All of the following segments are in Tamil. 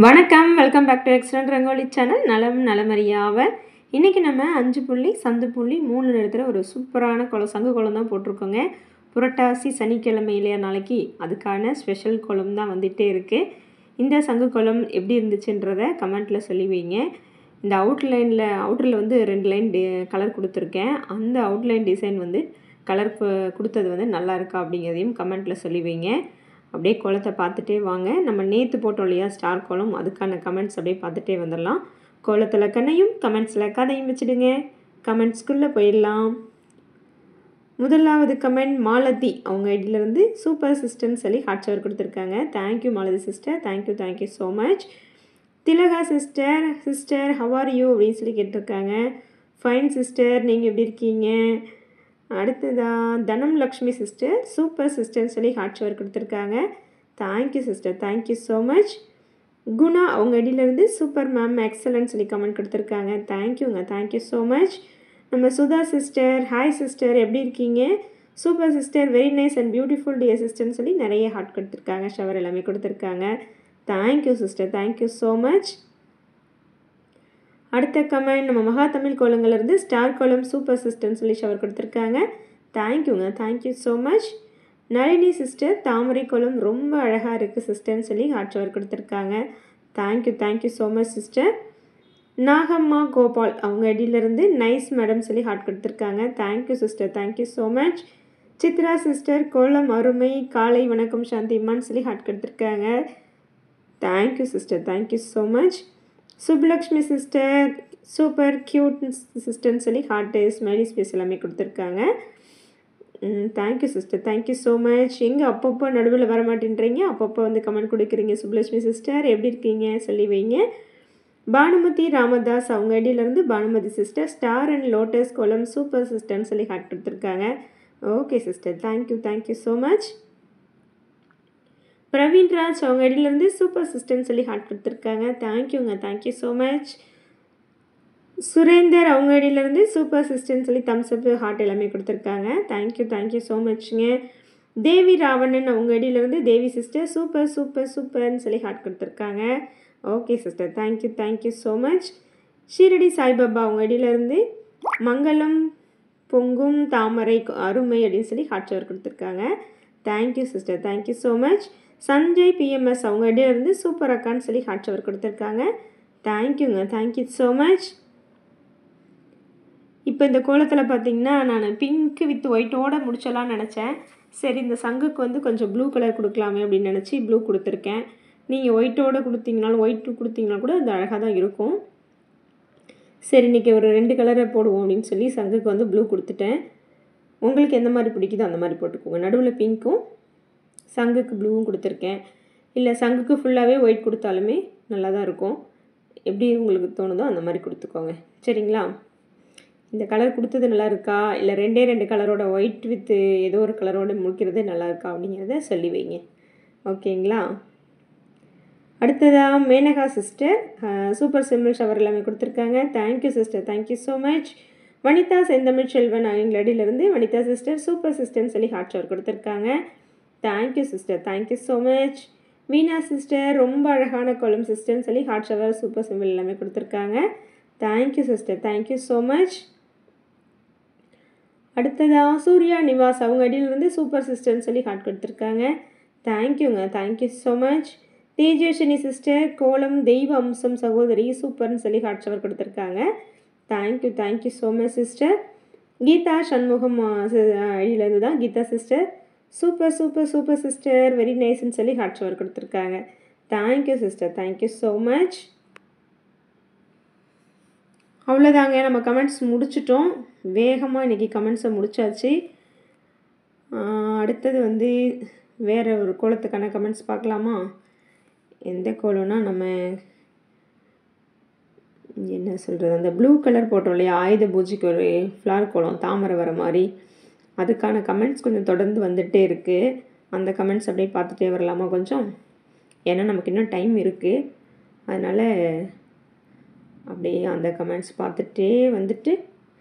வணக்கம், welcome back to excellent rangoli channel. நலம் நலமறியாவ. இன்றைக்கி நம்ம 5 புள்ளி சந்து புள்ளி 3 இடத்துல ஒரு சூப்பரான சங்கு கோலம் தான் போட்டிருக்கோங்க. புரட்டாசி சனிக்கிழமை இல்லையா நாளைக்கு, அதுக்கான ஸ்பெஷல் கோலம் தான் வந்துகிட்டே இருக்குது. இந்த சங்கு கோலம் எப்படி இருந்துச்சுன்றதை கமெண்ட்டில் சொல்லி வைங்க. இந்த அவுட்டரில் வந்து 2 லைன் கலர் கொடுத்துருக்கேன். அந்த அவுட்லைன் டிசைன் வந்து கலர் கொடுத்தது வந்து நல்லா இருக்கா அப்படிங்கிறதையும் கமெண்ட்டில் சொல்லி வைங்க. அப்படியே கோலத்தை பார்த்துட்டே வாங்க. நம்ம நேற்று போட்டோம் இல்லையா ஸ்டார் கோலம், அதுக்கான கமெண்ட்ஸ் அப்படியே பார்த்துட்டே வந்துடலாம். கோலத்தில் கண்ணையும் கமெண்ட்ஸில் கதையும் வச்சுடுங்க. கமெண்ட்ஸ்குள்ளே போயிடலாம். முதலாவது கமெண்ட் மாலதி, அவங்க ஐடியிலேருந்து சூப்பர் சிஸ்டர்னு சொல்லி ஹார்ட் ஷவர் கொடுத்துருக்காங்க. Thank you Malathi sister, thank you so much. Thilaga sister how are you அப்படின்னு சொல்லி கேட்டிருக்காங்க. ஃபைன் சிஸ்டர், நீங்கள் எப்படி இருக்கீங்க? அடுத்ததான் தனம் லக்ஷ்மி சிஸ்டர், சூப்பர் சிஸ்டர்னு சொல்லி ஹார்ட் ஷவர் கொடுத்துருக்காங்க. Thank you sister, thank you so much. Guna, அவங்க அடியிலேருந்து சூப்பர் மேம் எக்ஸலன்ட் சொல்லி கமெண்ட் கொடுத்துருக்காங்க. Thank you so much. நம்ம சுதா சிஸ்டர், ஹாய் சிஸ்டர் எப்படி இருக்கீங்க? Super sister, very nice and beautiful dear சிஸ்டர்னு சொல்லி நிறைய ஹார்ட் கொடுத்துருக்காங்க, ஷவர் எல்லாமே கொடுத்துருக்காங்க. Thank you sister, thank you so much. அடுத்த கமெண்ட் நம்ம மகா தமிழ் கோலங்கள்லேருந்து ஸ்டார் கோலம் சூப்பர் சிஸ்டர்னு சொல்லி ஷவர் கொடுத்துருக்காங்க. Thank you so much. Nalini sister, தாமரை கோலம் ரொம்ப அழகாக இருக்குது சிஸ்டர்னு சொல்லி ஹார்ட் ஷவர் கொடுத்துருக்காங்க. Thank you so much sister. Nagamma Gopal, அவங்க அடியிலேருந்து நைஸ் மேடம் சொல்லி ஹார்ட் கொடுத்துருக்காங்க. Thank you sister, thank you so much. Chitra sister, கோலம் அருமை, காலை வணக்கம் சாந்திம்மான்னு சொல்லி ஹார்ட் கொடுத்துருக்காங்க. Thank you sister, thank you so much. Subbulakshmi sister, super cute சிஸ்டர்னு சொல்லி ஹார்ட் ஸ்மைலி ஸ்பேஸ் எல்லாமே கொடுத்துருக்காங்க. Thank you sister, thank you so much. எங்கே அப்பப்போ நடுவில் வர மாட்டேன்றீங்க, அப்பப்போ வந்து கமெண்ட் கொடுக்குறீங்க. சுப்லக்ஷ்மி சிஸ்டர் எப்படி இருக்கீங்க சொல்லி வைங்க. பானுமதி ராமதாஸ், அவங்க ஐடியிலேருந்து Banumathi sister, star and lotus கோலம் சூப்பர் சிஸ்டர்னு சொல்லி ஹார்ட் கொடுத்துருக்காங்க. Okay sister, thank you so much. Praveenraj, அவங்க ஐடியிலேருந்து சூப்பர் சிஸ்டர்னு சொல்லி ஹார்ட் கொடுத்துருக்காங்க. Thank you so much. சுரேந்தர், அவங்க ஐடியிலேருந்து சூப்பர் சிஸ்டர்னு சொல்லி தம்ஸ் அப் ஹார்ட் எல்லாமே கொடுத்துருக்காங்க. தேங்க்யூ ஸோ மச்ங்க. தேவி ராவணன், அவங்க ஐடியிலேருந்து தேவி சிஸ்டர், சூப்பர்னு சொல்லி ஹார்ட் கொடுத்துருக்காங்க. Okay sister, thank you so much. Shirdi Saibaba, அவங்க ஐடியிலேருந்து மங்களம் பொங்கும் தாமரை அருமை அப்படின்னு சொல்லி ஹார்ட் ஷவர் கொடுத்துருக்காங்க. Thank you sister, thank you so much. Sanjay BMS, அவங்க ஐடியிலேருந்து சூப்பர் அக்கான்னு சொல்லி ஹார்ட் ஷவர் கொடுத்துருக்காங்க. Thank you so much. இப்போ இந்த கோலத்தில் பார்த்தீங்கன்னா நான் பிங்க்கு வித் ஒயிட்டோடு முடிச்சலான்னு நினச்சேன். சரி, இந்த சங்குக்கு வந்து கொஞ்சம் ப்ளூ கலர் கொடுக்கலாமே அப்படின்னு நினச்சி ப்ளூ கொடுத்துருக்கேன். நீங்கள் ஒயிட்டோடு கொடுத்தீங்கன்னா கூட அது அழகாக தான் இருக்கும். சரி, இன்றைக்கி ஒரு 2 கலரை போடுவோம் அப்படின்னு சொல்லி சங்குக்கு வந்து ப்ளூ கொடுத்துட்டேன். உங்களுக்கு எந்த மாதிரி பிடிக்குதோ அந்த மாதிரி போட்டுக்கோங்க. நடுவில் பிங்க்கும் சங்குக்கு ப்ளூவும் கொடுத்துருக்கேன். இல்லை சங்குக்கு ஃபுல்லாகவே ஒயிட் கொடுத்தாலுமே நல்லா தான் இருக்கும். எப்படி உங்களுக்கு தோணுதோ அந்த மாதிரி கொடுத்துக்கோங்க, சரிங்களா? இந்த கலர் கொடுத்தது நல்லா இருக்கா, இல்லை 2 கலரோட ஒயிட் வித் ஏதோ ஒரு கலரோடு முடிக்கிறது நல்லா இருக்கா அப்படிங்கிறத சொல்லி வைங்க, ஓகேங்களா? அடுத்ததாக Menaka sister, super simple shower எல்லாமே கொடுத்துருக்காங்க. Thank you sister, thank you so much. Vanitha Senthamizh Selvan, எங்களடியிலேருந்து வனிதா சிஸ்டர், சூப்பர் சிஸ்டர்னு சொல்லி ஹார்ட் ஷவர் கொடுத்துருக்காங்க. Thank you sister, thank you so much. Veena sister, ரொம்ப அழகான கோலம் சிஸ்டர்னு சொல்லி ஹார்ட் ஷவர் சூப்பர் சிம்பிள் எல்லாமே கொடுத்துருக்காங்க. Thank you sister, thank you so much. அடுத்ததாக சூர்யா நிவாஸ், அவங்க அடியிலிருந்து சூப்பர் சிஸ்டர்னு சொல்லி ஹார்ட் கொடுத்துருக்காங்க. Thank you so much. Tejaswini sister, கோலம் தெய்வ அம்சம் சகோதரி சூப்பர்னு சொல்லி ஹார்ட் ஷவர் கொடுத்துருக்காங்க. Thank you so much sister. Geetha Shanmugam அடியிலேருந்து தான் Geetha sister, super sister, very நைஸ்ன்னு சொல்லி ஹார்ட் ஷவர் கொடுத்துருக்காங்க. Thank you sister, thank you so much. அவ்வளோதாங்க, நம்ம கமெண்ட்ஸ் முடிச்சிட்டோம். வேகமாக இன்றைக்கி கமெண்ட்ஸை முடிச்சாச்சு. அடுத்தது வந்து வேறு ஒரு கோலத்துக்கான கமெண்ட்ஸ் பார்க்கலாமா? எந்த கோலம்னா நம்ம என்ன சொல்கிறது, அந்த ப்ளூ கலர் போட்டோம் இல்லையா, ஆயுத பூஜைக்கு ஒரு ஃப்ளார் கோலம் தாமரை வர மாதிரி, அதுக்கான கமெண்ட்ஸ் கொஞ்சம் தொடர்ந்து வந்துகிட்டே இருக்குது. அந்த கமெண்ட்ஸ் அப்படியே பார்த்துட்டே வரலாமா கொஞ்சம்? ஏன்னா நமக்கு இன்னும் டைம் இருக்குது. அதனால் அப்படியே அந்த கமெண்ட்ஸ் பார்த்துட்டே வந்துட்டு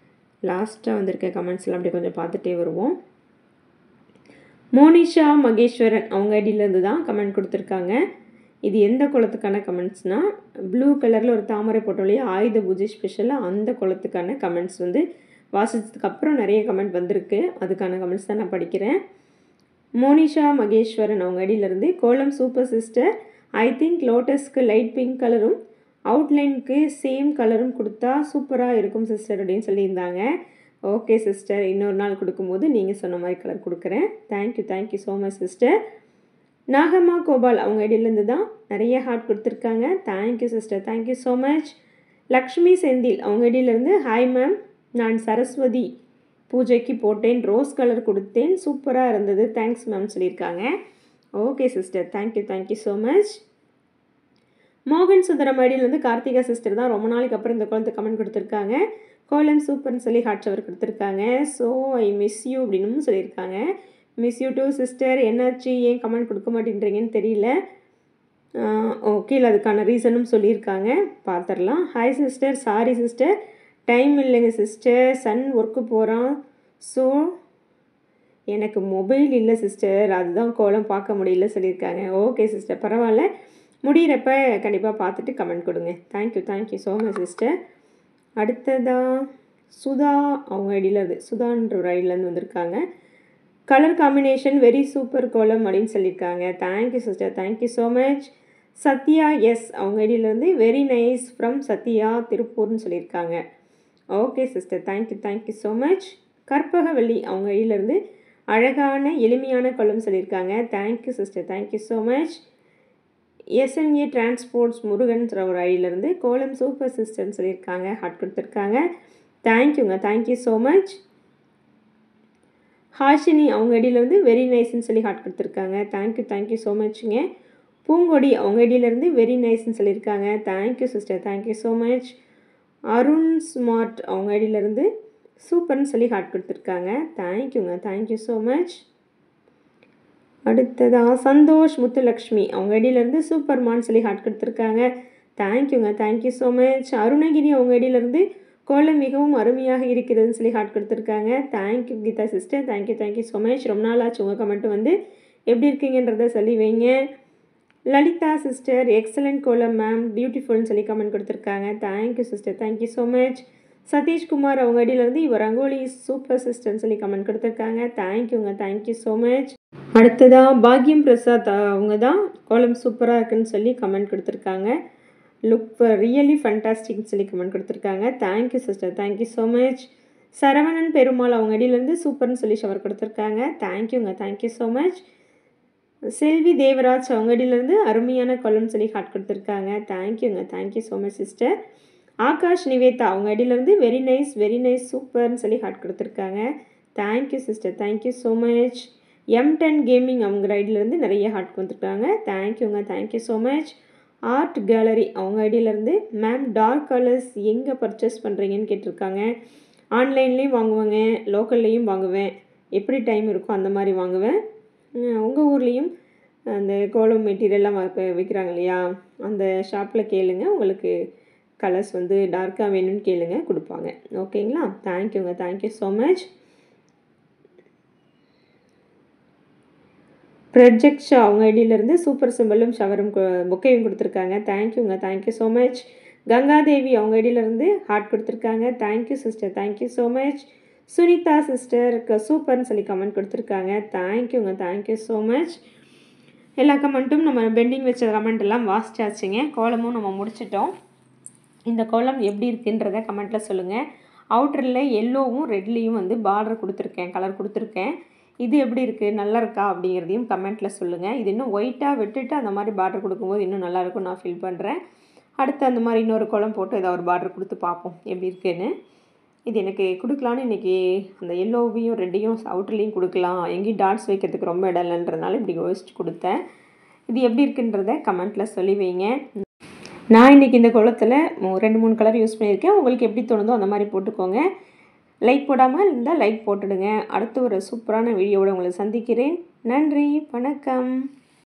லாஸ்ட்டாக வந்திருக்க கமெண்ட்ஸ்லாம் அப்படியே கொஞ்சம் பார்த்துட்டே வருவோம். மோனிஷா மகேஸ்வரன், அவங்க ஐடியிலேருந்து தான் கமெண்ட் கொடுத்துருக்காங்க. இது எந்த குளத்துக்கான கமெண்ட்ஸ்னால் ப்ளூ கலரில் ஒரு தாமரை போட்டோம் இல்லையா, ஆயுத பூஜை ஸ்பெஷலாக அந்த குளத்துக்கான கமெண்ட்ஸ் வந்து வாசித்ததுக்கப்புறம் நிறைய கமெண்ட் வந்திருக்கு. அதுக்கான கமெண்ட்ஸ் தான் நான் படிக்கிறேன். மோனிஷா மகேஸ்வரன் அவங்க ஐடியிலேருந்து கோலம் சூப்பர் சிஸ்டர், ஐ திங்க் லோட்டஸ்க்கு லைட் பிங்க் கலரும் அவுட்லைனுக்கு சேம் கலரும் கொடுத்தா சூப்பராக இருக்கும் சிஸ்டர் அப்படின்னு சொல்லியிருந்தாங்க. ஓகே சிஸ்டர், இன்னொரு நாள் கொடுக்கும்போது நீங்கள் சொன்ன மாதிரி கலர் கொடுக்குறேன். Thank you so much sister. Nagamma Gopal அவங்க ஐடியிலேருந்து தான் நிறைய ஹார்ட் கொடுத்துருக்காங்க. Thank you sister, thank you so much. Lakshmi Senthil அவங்க ஐடியிலேருந்து ஹாய் மேம், நான் சரஸ்வதி பூஜைக்கு போட்டேன், ரோஸ் கலர் கொடுத்தேன், சூப்பராக இருந்தது, தேங்க்ஸ் மேம் சொல்லியிருக்காங்க. Okay sister, thank you so much. மோகன் சுந்தரம் ஐடியிலேருந்து கார்த்திகா சிஸ்டர் தான் ரொம்ப நாளைக்கு அப்புறம் இந்த குழந்தை கமெண்ட் கொடுத்துருக்காங்க. கோலம் சூப்பர்னு சொல்லி ஹார்ட் ஷவர் கொடுத்துருக்காங்க. ஸோ ஐ மிஸ் யூ அப்படின்னு சொல்லியிருக்காங்க. Miss you too sister. என்னாச்சு, ஏன் கமெண்ட் கொடுக்க மாட்டேன்றீங்கன்னு தெரியல. ஓகே, அதுக்கான ரீசனும் சொல்லியிருக்காங்க, பார்த்துடலாம். Hi sister, sorry sister, time இல்லைங்க சிஸ்டர், சன் ஒர்க்கு போகிறான், ஸோ எனக்கு மொபைல் இல்லை சிஸ்டர், அதுதான் கோலம் பார்க்க முடியல சொல்லியிருக்காங்க. ஓகே சிஸ்டர், பரவாயில்ல, முடிகிறப்ப கண்டிப்பாக பார்த்துட்டு கமெண்ட் கொடுங்க. Thank you so much sister. அடுத்ததாக சுதா அவங்க ஐடியிலேருந்து, சுதான்ற ஒரு ஐடியிலேருந்து வந்திருக்காங்க. கலர் காம்பினேஷன் வெரி சூப்பர் கோலம் அப்படின்னு சொல்லியிருக்காங்க. Thank you sister, thank you so much. Sathya S அவங்க ஐடியிலேருந்து வெரி நைஸ் ஃப்ரம் சத்யா திருப்பூர்னு சொல்லியிருக்காங்க. Okay sister, thank you so much. Karpagavalli அவங்க ஐடியிலேருந்து அழகான எளிமையான கோலம் சொல்லியிருக்காங்க. Thank you sister, thank you so much. SNA transports முருகன்ற ஒரு ஐடியிலேருந்து கோலம் சூப்பர் சிஸ்டர்னு சொல்லியிருக்காங்க, ஹார்ட் கொடுத்துருக்காங்க. Thank you so much. ஹாஷினி அவங்க ஐடியிலேருந்து வெரி நைஸ்ன்னு சொல்லி ஹார்ட் கொடுத்துருக்காங்க. Thank you so மச்ங்க. பூங்கொடி அவங்க ஐடியிலேருந்து வெரி நைஸ்ன்னு சொல்லியிருக்காங்க. Thank you sister, thank you so much. Arun smart அவங்க ஐடியிலேருந்து சூப்பர்னு சொல்லி ஹார்ட் கொடுத்துருக்காங்க. Thank you so much. அடுத்ததாக சந்தோஷ் முத்துலக்ஷ்மி அவங்க ஐடியிலேருந்து சூப்பர்மான்னு சொல்லி ஹார்ட் கொடுத்துருக்காங்க. Thank you so much. அருணகிரி அவங்க ஐடியிலேருந்து கோலம் மிகவும் அருமையாக இருக்கிறதுன்னு சொல்லி ஹார்ட் கொடுத்துருக்காங்க. Thank you Geetha sister, thank you so much. ரொம்ப நாள் ஆச்சு உங்கள் கமெண்ட் வந்து எப்படி இருக்கீங்கன்றதை சொல்லி வைங்க. Lalitha sister excellent kolam ma'am, பியூட்டிஃபுல்னு சொல்லி கமெண்ட் கொடுத்துருக்காங்க. Thank you sister, thank you so much. Sathishkumar அவங்க ஐடியிலேருந்து இவர் ரங்கோலி சூப்பர் சிஸ்டர்னு சொல்லி கமெண்ட் கொடுத்துருக்காங்க. Thank you so much. அடுத்ததாக பாக்யம் பிரசாத் அவங்க தான் கோலம் சூப்பராக இருக்குன்னு சொல்லி கமெண்ட் கொடுத்துருக்காங்க. லுக் ரியலி ஃபண்டாஸ்டிக்னு சொல்லி கமெண்ட் கொடுத்துருக்காங்க. Thank you sister, thank you so much. Saravanan Perumal அவங்க ஐடியிலேருந்து சூப்பர்னு சொல்லி ஷவர் கொடுத்துருக்காங்க. Thank you so much. Selvi Devaraj அவங்க ஐடியிலேருந்து அருமையான கோலம்னு சொல்லி ஹார்ட் கொடுத்துருக்காங்க. Thank you so much sister. Akash Nivetha அவங்க ஐடியிலேருந்து வெரி நைஸ் சூப்பர்னு சொல்லி ஹார்ட் கொடுத்துருக்காங்க. Thank you sister, thank you so much. M10 gaming அவங்க ஐடியிலேருந்து நிறைய ஹார்ட் கொடுத்துருக்காங்க. Thank you so much. Art gallery அவங்க ஐடியிலேருந்து மேம் டார்க் கலர்ஸ் எங்கே பர்ச்சேஸ் பண்ணுறீங்கன்னு கேட்டிருக்காங்க. ஆன்லைன்லேயும் வாங்குவேங்க, லோக்கல்லையும் வாங்குவேன், எப்படி டைம் இருக்கோ அந்த மாதிரி வாங்குவேன். உங்கள் ஊர்லேயும் அந்த கோலம் மெட்டீரியல்லாம் விற்கிறாங்க இல்லையா, அந்த ஷாப்பில் கேளுங்க, உங்களுக்கு கலர்ஸ் வந்து டார்க்காக வேணும்னு கேளுங்க, கொடுப்பாங்க. ஓகேங்களா? Thank you so much. ப்ரொஜெக்ஷா அவங்க ஐடியிலேருந்து சூப்பர் சிம்பிளும் ஷவரும் பொக்கையும் கொடுத்துருக்காங்க. Thank you so much. கங்காதேவி அவங்க ஐடியிலேருந்து ஹார்ட் கொடுத்துருக்காங்க. Thank you sister, thank you so much. Sunitha சிஸ்டருக்கு சூப்பர்னு சொல்லி கமெண்ட் கொடுத்துருக்காங்க. Thank you so much. எல்லா கமெண்ட்டும் நம்ம பெண்டிங் வச்ச கமெண்ட் எல்லாம் வாசிச்சாச்சுங்க. கோலமும் நம்ம முடிச்சிட்டோம். இந்த கோலம் எப்படி இருக்குன்றத கமெண்ட்டில் சொல்லுங்கள். அவுட்டரில் எல்லோவும் ரெட்லேயும் வந்து பார்டர் கொடுத்துருக்கேன், கலர் கொடுத்துருக்கேன். இது எப்படி இருக்குது, நல்லா இருக்கா அப்படிங்கிறதையும் கமெண்ட்டில் சொல்லுங்கள். இது இன்னும் ஒயிட்டாக விட்டுட்டு அந்த மாதிரி பார்டர் கொடுக்கும்போது இன்னும் நல்லாயிருக்கும் நான் ஃபீல் பண்ணுறேன். அடுத்து அந்த மாதிரி இன்னொரு கோலம் போட்டு ஏதாவது ஒரு பார்டர் கொடுத்து பார்ப்போம் எப்படி இருக்குன்னு. இது எனக்கு கொடுக்கலான்னு இன்றைக்கி அந்த எல்லோவையும் ரெட்டையும் அவுட்டர்லேயும் கொடுக்கலாம், எங்கேயும் டாட்ஸ் வைக்கிறதுக்கு ரொம்ப இடம் இல்லைன்றதுனால இப்படி யோசிச்சு கொடுத்தேன். இது எப்படி இருக்குன்றத கமெண்ட்டில் சொல்லி வைங்க. நான் இன்றைக்கி இந்த கோலத்தில் 2-3 கலர் யூஸ் பண்ணியிருக்கேன். உங்களுக்கு எப்படி தோணுதோ அந்த மாதிரி போட்டுக்கோங்க. லைக் போடாமல் இருந்தால் லைக் போட்டுடுங்க. அடுத்து ஒரு சூப்பரான வீடியோவோட உங்களை சந்திக்கிறேன். நன்றி, வணக்கம்.